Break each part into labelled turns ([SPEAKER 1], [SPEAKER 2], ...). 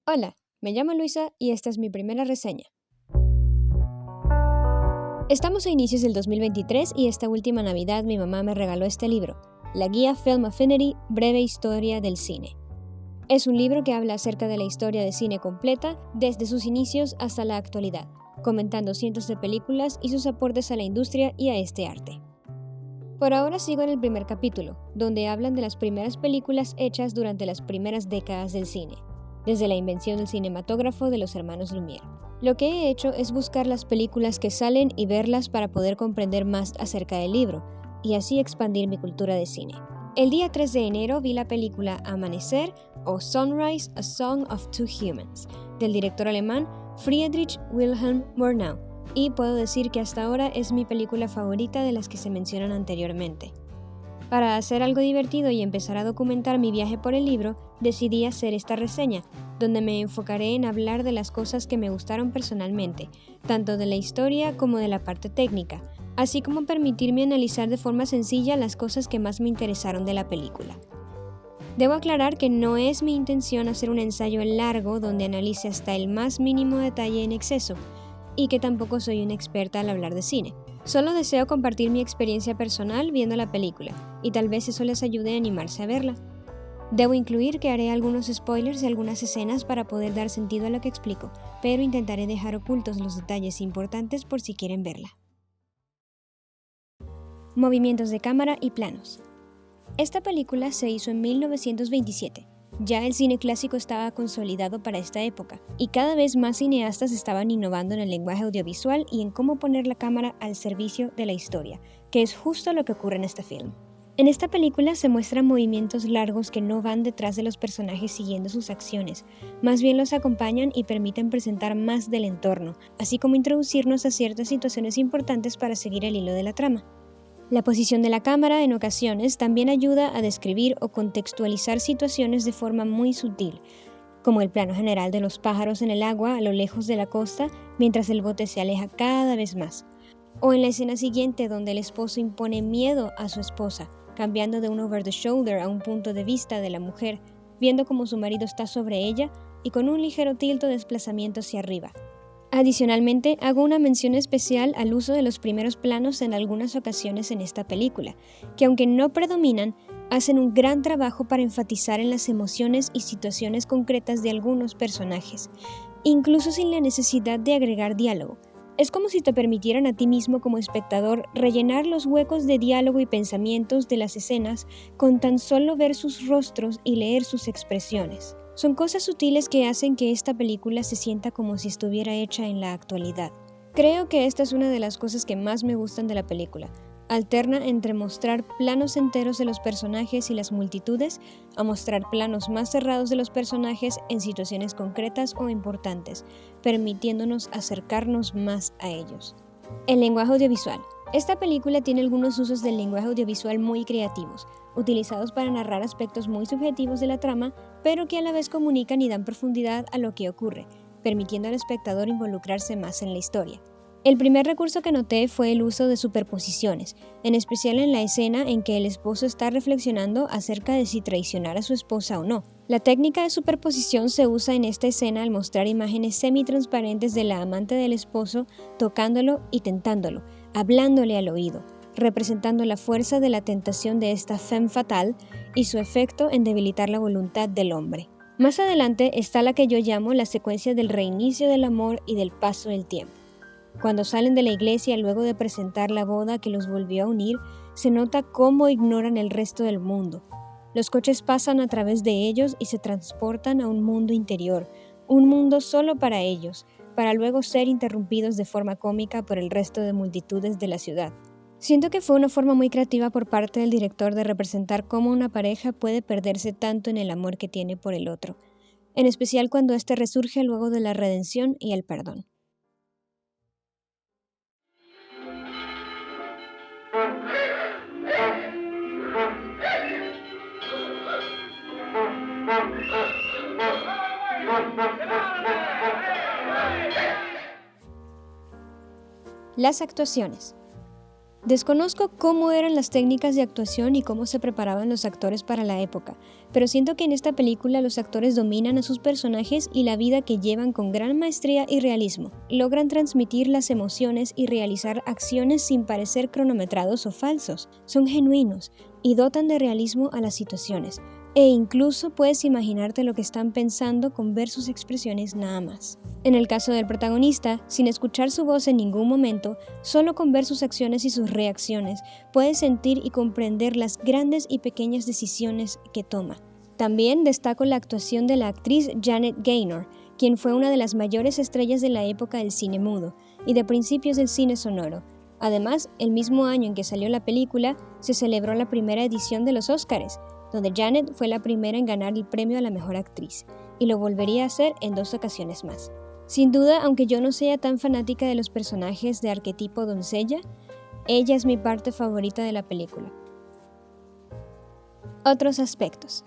[SPEAKER 1] Hola, me llamo Luisa y esta es mi primera reseña. Estamos a inicios del 2023 y esta última Navidad mi mamá me regaló este libro, la guía Film Affinity, breve historia del cine. Es un libro que habla acerca de la historia de cine completa, desde sus inicios hasta la actualidad, comentando cientos de películas y sus aportes a la industria y a este arte. Por ahora sigo en el primer capítulo, donde hablan de las primeras películas hechas durante las primeras décadas del cine, desde la invención del cinematógrafo de los hermanos Lumière. Lo que he hecho es buscar las películas que salen y verlas para poder comprender más acerca del libro, y así expandir mi cultura de cine. El día 3 de enero vi la película Amanecer o Sunrise, A Song of Two Humans, del director alemán Friedrich Wilhelm Murnau, y puedo decir que hasta ahora es mi película favorita de las que se mencionan anteriormente. Para hacer algo divertido y empezar a documentar mi viaje por el libro, decidí hacer esta reseña, donde me enfocaré en hablar de las cosas que me gustaron personalmente, tanto de la historia como de la parte técnica, así como permitirme analizar de forma sencilla las cosas que más me interesaron de la película. Debo aclarar que no es mi intención hacer un ensayo largo donde analice hasta el más mínimo detalle en exceso, y que tampoco soy una experta al hablar de cine. Solo deseo compartir mi experiencia personal viendo la película, y tal vez eso les ayude a animarse a verla. Debo incluir que haré algunos spoilers de algunas escenas para poder dar sentido a lo que explico, pero intentaré dejar ocultos los detalles importantes por si quieren verla. Movimientos de cámara y planos. Esta película se hizo en 1927. Ya el cine clásico estaba consolidado para esta época, y cada vez más cineastas estaban innovando en el lenguaje audiovisual y en cómo poner la cámara al servicio de la historia, que es justo lo que ocurre en este film. En esta película se muestran movimientos largos que no van detrás de los personajes siguiendo sus acciones, más bien los acompañan y permiten presentar más del entorno, así como introducirnos a ciertas situaciones importantes para seguir el hilo de la trama. La posición de la cámara en ocasiones también ayuda a describir o contextualizar situaciones de forma muy sutil, como el plano general de los pájaros en el agua a lo lejos de la costa mientras el bote se aleja cada vez más, o en la escena siguiente donde el esposo impone miedo a su esposa, cambiando de un over the shoulder a un punto de vista de la mujer, viendo cómo su marido está sobre ella y con un ligero tilt o desplazamiento hacia arriba. Adicionalmente, hago una mención especial al uso de los primeros planos en algunas ocasiones en esta película, que aunque no predominan, hacen un gran trabajo para enfatizar en las emociones y situaciones concretas de algunos personajes, incluso sin la necesidad de agregar diálogo. Es como si te permitieran a ti mismo como espectador rellenar los huecos de diálogo y pensamientos de las escenas con tan solo ver sus rostros y leer sus expresiones. Son cosas sutiles que hacen que esta película se sienta como si estuviera hecha en la actualidad. Creo que esta es una de las cosas que más me gustan de la película. Alterna entre mostrar planos enteros de los personajes y las multitudes a mostrar planos más cerrados de los personajes en situaciones concretas o importantes, permitiéndonos acercarnos más a ellos. El lenguaje audiovisual. Esta película tiene algunos usos del lenguaje audiovisual muy creativos, utilizados para narrar aspectos muy subjetivos de la trama, pero que a la vez comunican y dan profundidad a lo que ocurre, permitiendo al espectador involucrarse más en la historia. El primer recurso que noté fue el uso de superposiciones, en especial en la escena en que el esposo está reflexionando acerca de si traicionar a su esposa o no. La técnica de superposición se usa en esta escena al mostrar imágenes semi-transparentes de la amante del esposo tocándolo y tentándolo, hablándole al oído, representando la fuerza de la tentación de esta femme fatale y su efecto en debilitar la voluntad del hombre. Más adelante está la que yo llamo la secuencia del reinicio del amor y del paso del tiempo. Cuando salen de la iglesia luego de presentar la boda que los volvió a unir, se nota cómo ignoran el resto del mundo. Los coches pasan a través de ellos y se transportan a un mundo interior, un mundo solo para ellos, para luego ser interrumpidos de forma cómica por el resto de multitudes de la ciudad. Siento que fue una forma muy creativa por parte del director de representar cómo una pareja puede perderse tanto en el amor que tiene por el otro, en especial cuando éste resurge luego de la redención y el perdón. Las actuaciones. Desconozco cómo eran las técnicas de actuación y cómo se preparaban los actores para la época, pero siento que en esta película los actores dominan a sus personajes y la vida que llevan con gran maestría y realismo. Logran transmitir las emociones y realizar acciones sin parecer cronometrados o falsos. Son genuinos y dotan de realismo a las situaciones. E incluso puedes imaginarte lo que están pensando con ver sus expresiones nada más. En el caso del protagonista, sin escuchar su voz en ningún momento, solo con ver sus acciones y sus reacciones, puedes sentir y comprender las grandes y pequeñas decisiones que toma. También destaco la actuación de la actriz Janet Gaynor, quien fue una de las mayores estrellas de la época del cine mudo y de principios del cine sonoro. Además, el mismo año en que salió la película, se celebró la primera edición de los Óscares, donde Janet fue la primera en ganar el premio a la mejor actriz, y lo volvería a hacer en 2 ocasiones más. Sin duda, aunque yo no sea tan fanática de los personajes de arquetipo doncella, ella es mi parte favorita de la película. Otros aspectos.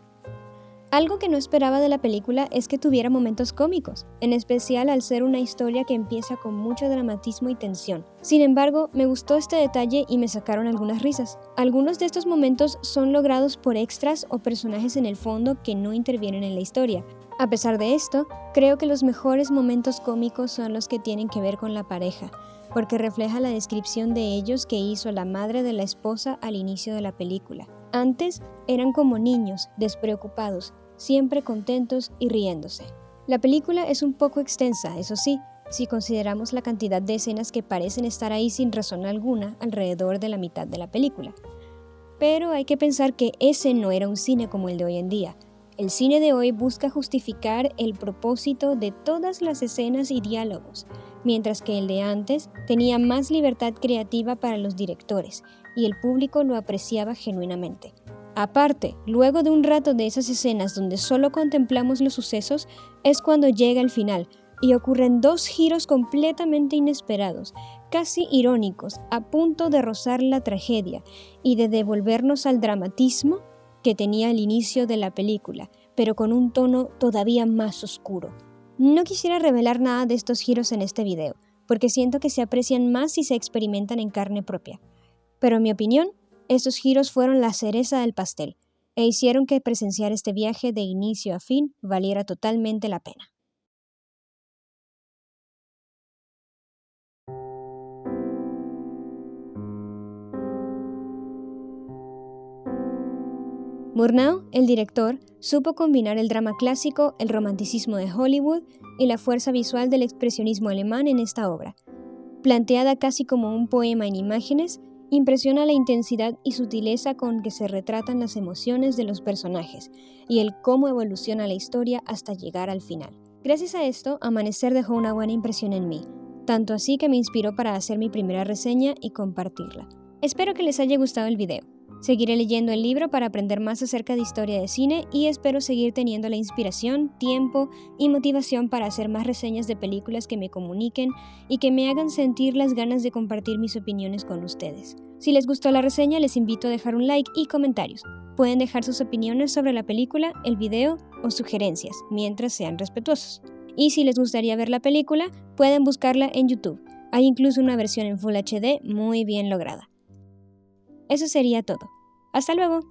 [SPEAKER 1] Algo que no esperaba de la película es que tuviera momentos cómicos, en especial al ser una historia que empieza con mucho dramatismo y tensión. Sin embargo, me gustó este detalle y me sacaron algunas risas. Algunos de estos momentos son logrados por extras o personajes en el fondo que no intervienen en la historia. A pesar de esto, creo que los mejores momentos cómicos son los que tienen que ver con la pareja, porque refleja la descripción de ellos que hizo la madre de la esposa al inicio de la película. Antes eran como niños, despreocupados, siempre contentos y riéndose. La película es un poco extensa, eso sí, si consideramos la cantidad de escenas que parecen estar ahí sin razón alguna alrededor de la mitad de la película. Pero hay que pensar que ese no era un cine como el de hoy en día. El cine de hoy busca justificar el propósito de todas las escenas y diálogos, mientras que el de antes tenía más libertad creativa para los directores, y el público lo apreciaba genuinamente. Aparte, luego de un rato de esas escenas donde solo contemplamos los sucesos, es cuando llega el final, y ocurren 2 giros completamente inesperados, casi irónicos, a punto de rozar la tragedia, y de devolvernos al dramatismo que tenía el inicio de la película, pero con un tono todavía más oscuro. No quisiera revelar nada de estos giros en este video, porque siento que se aprecian más si se experimentan en carne propia. Pero en mi opinión, estos giros fueron la cereza del pastel, e hicieron que presenciar este viaje de inicio a fin valiera totalmente la pena. Murnau, el director, supo combinar el drama clásico, el romanticismo de Hollywood y la fuerza visual del expresionismo alemán en esta obra. Planteada casi como un poema en imágenes, impresiona la intensidad y sutileza con que se retratan las emociones de los personajes y el cómo evoluciona la historia hasta llegar al final. Gracias a esto, Amanecer dejó una buena impresión en mí, tanto así que me inspiró para hacer mi primera reseña y compartirla. Espero que les haya gustado el video. Seguiré leyendo el libro para aprender más acerca de historia de cine y espero seguir teniendo la inspiración, tiempo y motivación para hacer más reseñas de películas que me comuniquen y que me hagan sentir las ganas de compartir mis opiniones con ustedes. Si les gustó la reseña, les invito a dejar un like y comentarios. Pueden dejar sus opiniones sobre la película, el video o sugerencias, mientras sean respetuosos. Y si les gustaría ver la película, pueden buscarla en YouTube. Hay incluso una versión en Full HD muy bien lograda. Eso sería todo. ¡Hasta luego!